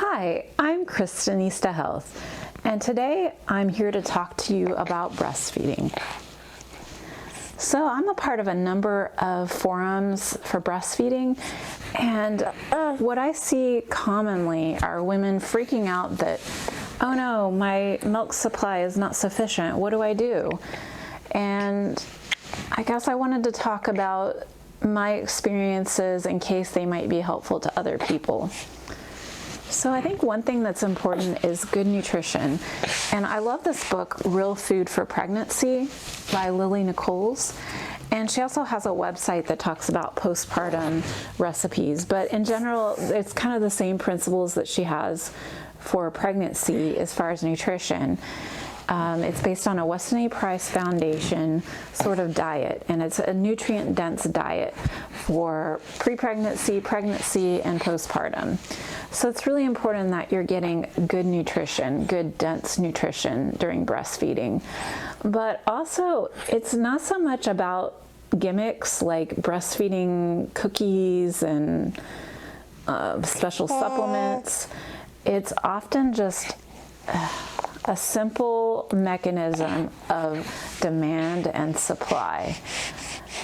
Hi, I'm Kristin Health, and today I'm here to talk to you about breastfeeding. So I'm a part of a number of forums for breastfeeding, and what I see commonly are women freaking out that, oh no, my milk supply is not sufficient. What do I do? And I guess I wanted to talk about my experiences in case they might be helpful to other people. So I think one thing that's important is good nutrition. And I love this book, Real Food for Pregnancy by Lily Nichols. And she also has a website that talks about postpartum recipes. But in general, it's kind of the same principles that she has for pregnancy as far as nutrition. It's based on a Weston A. Price Foundation sort of diet, and it's a nutrient-dense diet for pre-pregnancy, pregnancy, and postpartum. So it's really important that you're getting good nutrition, good dense nutrition during breastfeeding. But also, it's not so much about gimmicks like breastfeeding cookies and special supplements. It's often just a simple mechanism of demand and supply.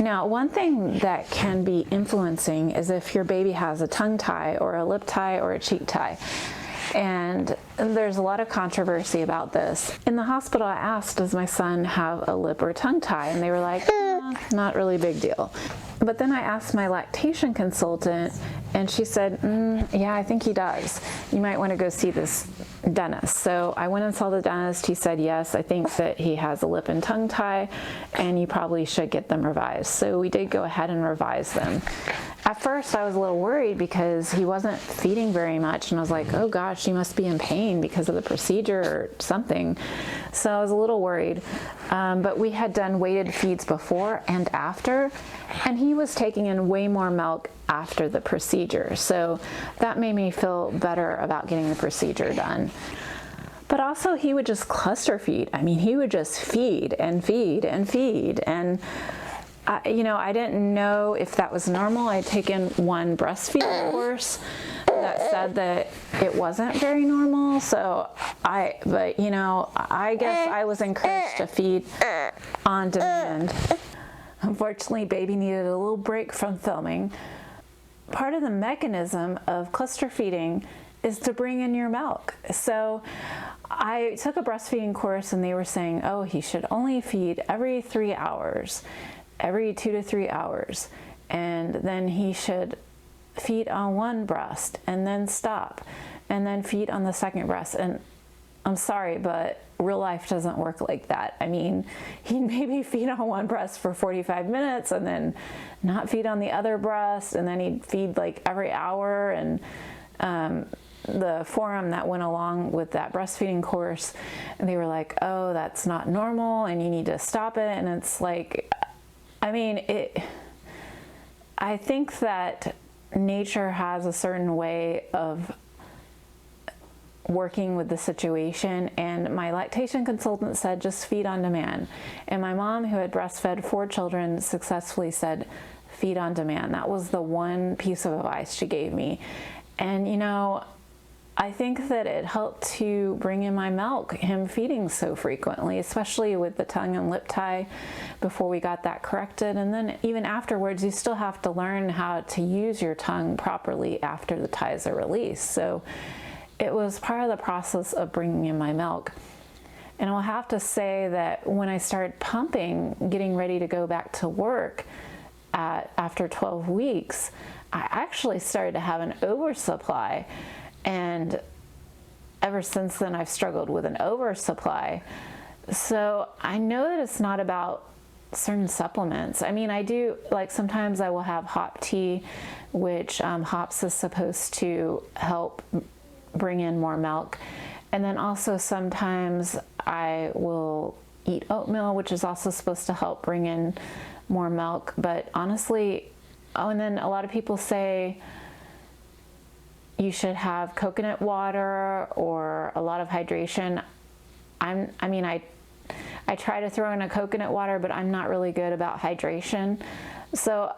Now, one thing that can be influencing is if your baby has a tongue tie or a lip tie or a cheek tie. And there's a lot of controversy about this. In the hospital, I asked, does my son have a lip or tongue tie? And they were like, not really a big deal. But then I asked my lactation consultant, and she said, yeah, I think he does. You might want to go see this dentist. So I went and saw the dentist. He said, yes, I think that he has a lip and tongue tie, and you probably should get them revised. So we did go ahead and revise them. At first, I was a little worried because he wasn't feeding very much, and I was like, oh gosh, he must be in pain because of the procedure or something. So I was a little worried. But we had done weighted feeds before and after, and he was taking in way more milk after the procedure. So that made me feel better about getting the procedure done. But also he would just cluster feed. I mean, he would just feed and feed and feed. And I didn't know if that was normal. I'd taken one breastfeeding course that said that it wasn't very normal. So I guess I was encouraged to feed on demand. Unfortunately, baby needed a little break from filming. Part of the mechanism of cluster feeding is to bring in your milk. So I took a breastfeeding course, and they were saying, oh, he should only feed every 3 hours, every 2 to 3 hours. And then he should feed on one breast and then stop, and then feed on the second breast. And I'm sorry, but real life doesn't work like that. I mean, he'd maybe feed on one breast for 45 minutes and then not feed on the other breast, and then he'd feed like every hour. And the forum that went along with that breastfeeding course, and they were like, oh, that's not normal and you need to stop it. And it's like, I think that nature has a certain way of working with the situation, and my lactation consultant said just feed on demand. And my mom, who had breastfed 4 children, successfully said feed on demand. That was the one piece of advice she gave me. And I think that it helped to bring in my milk, him feeding so frequently, especially with the tongue and lip tie before we got that corrected. And then even afterwards, you still have to learn how to use your tongue properly after the ties are released. So it was part of the process of bringing in my milk. And I'll have to say that when I started pumping, getting ready to go back to work after 12 weeks, I actually started to have an oversupply. And ever since then, I've struggled with an oversupply. So I know that it's not about certain supplements. I mean, I do, like sometimes I will have hop tea, which hops is supposed to help bring in more milk. And then also sometimes I will eat oatmeal, which is also supposed to help bring in more milk. But honestly, and then a lot of people say you should have coconut water or a lot of hydration. I try to throw in a coconut water, but I'm not really good about hydration. So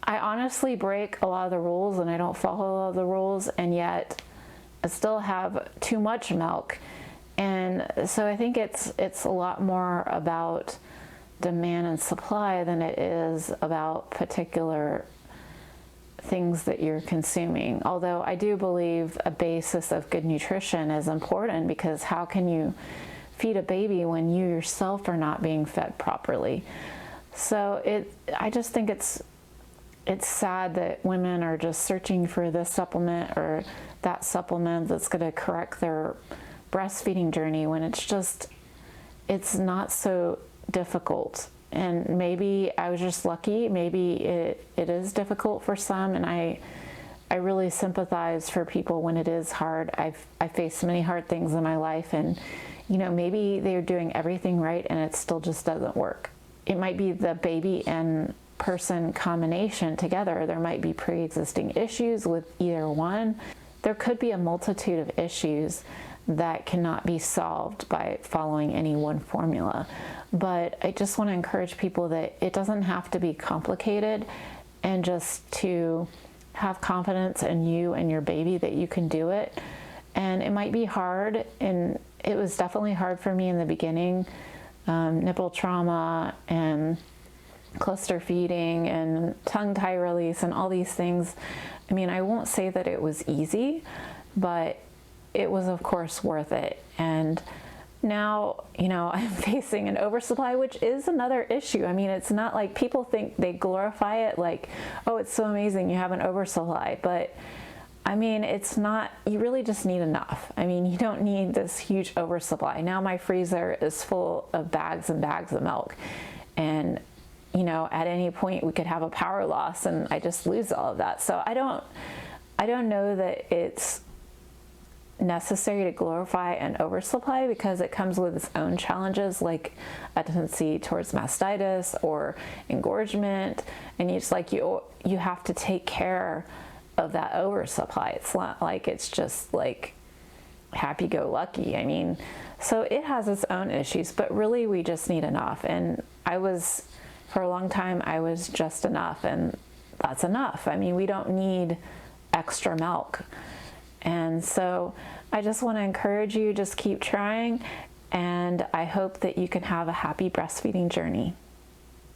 I honestly break a lot of the rules, and I don't follow a lot of the rules, and yet still have too much milk. And so I think it's a lot more about demand and supply than it is about particular things that you're consuming. Although I do believe a basis of good nutrition is important, because how can you feed a baby when you yourself are not being fed properly? So I just think it's sad that women are just searching for this supplement or that supplement that's going to correct their breastfeeding journey, when it's not so difficult. And maybe I was just lucky. Maybe it is difficult for some, and I really sympathize for people when it is hard. I faced many hard things in my life, and maybe they're doing everything right and it still just doesn't work. It might be the baby and person combination together. There might be pre-existing issues with either one. There could be a multitude of issues that cannot be solved by following any one formula. But I just want to encourage people that it doesn't have to be complicated, and just to have confidence in you and your baby that you can do it. And it might be hard, and it was definitely hard for me in the beginning. Nipple trauma and cluster feeding and tongue tie release and all these things. I mean, I won't say that it was easy, but it was of course worth it. And now, I'm facing an oversupply, which is another issue. I mean, it's not like people think, they glorify it like, oh, it's so amazing you have an oversupply. But I mean, it's not, you really just need enough. I mean, you don't need this huge oversupply. Now my freezer is full of bags and bags of milk. And at any point we could have a power loss and I just lose all of that. So I don't know that it's necessary to glorify an oversupply, because it comes with its own challenges, like a tendency towards mastitis or engorgement. And it's like you have to take care of that oversupply. It's not like it's just like happy-go-lucky. I mean, so it has its own issues, but really we just need enough. And for a long time, I was just enough, and that's enough. I mean, we don't need extra milk. And so I just want to encourage you, just keep trying, and I hope that you can have a happy breastfeeding journey.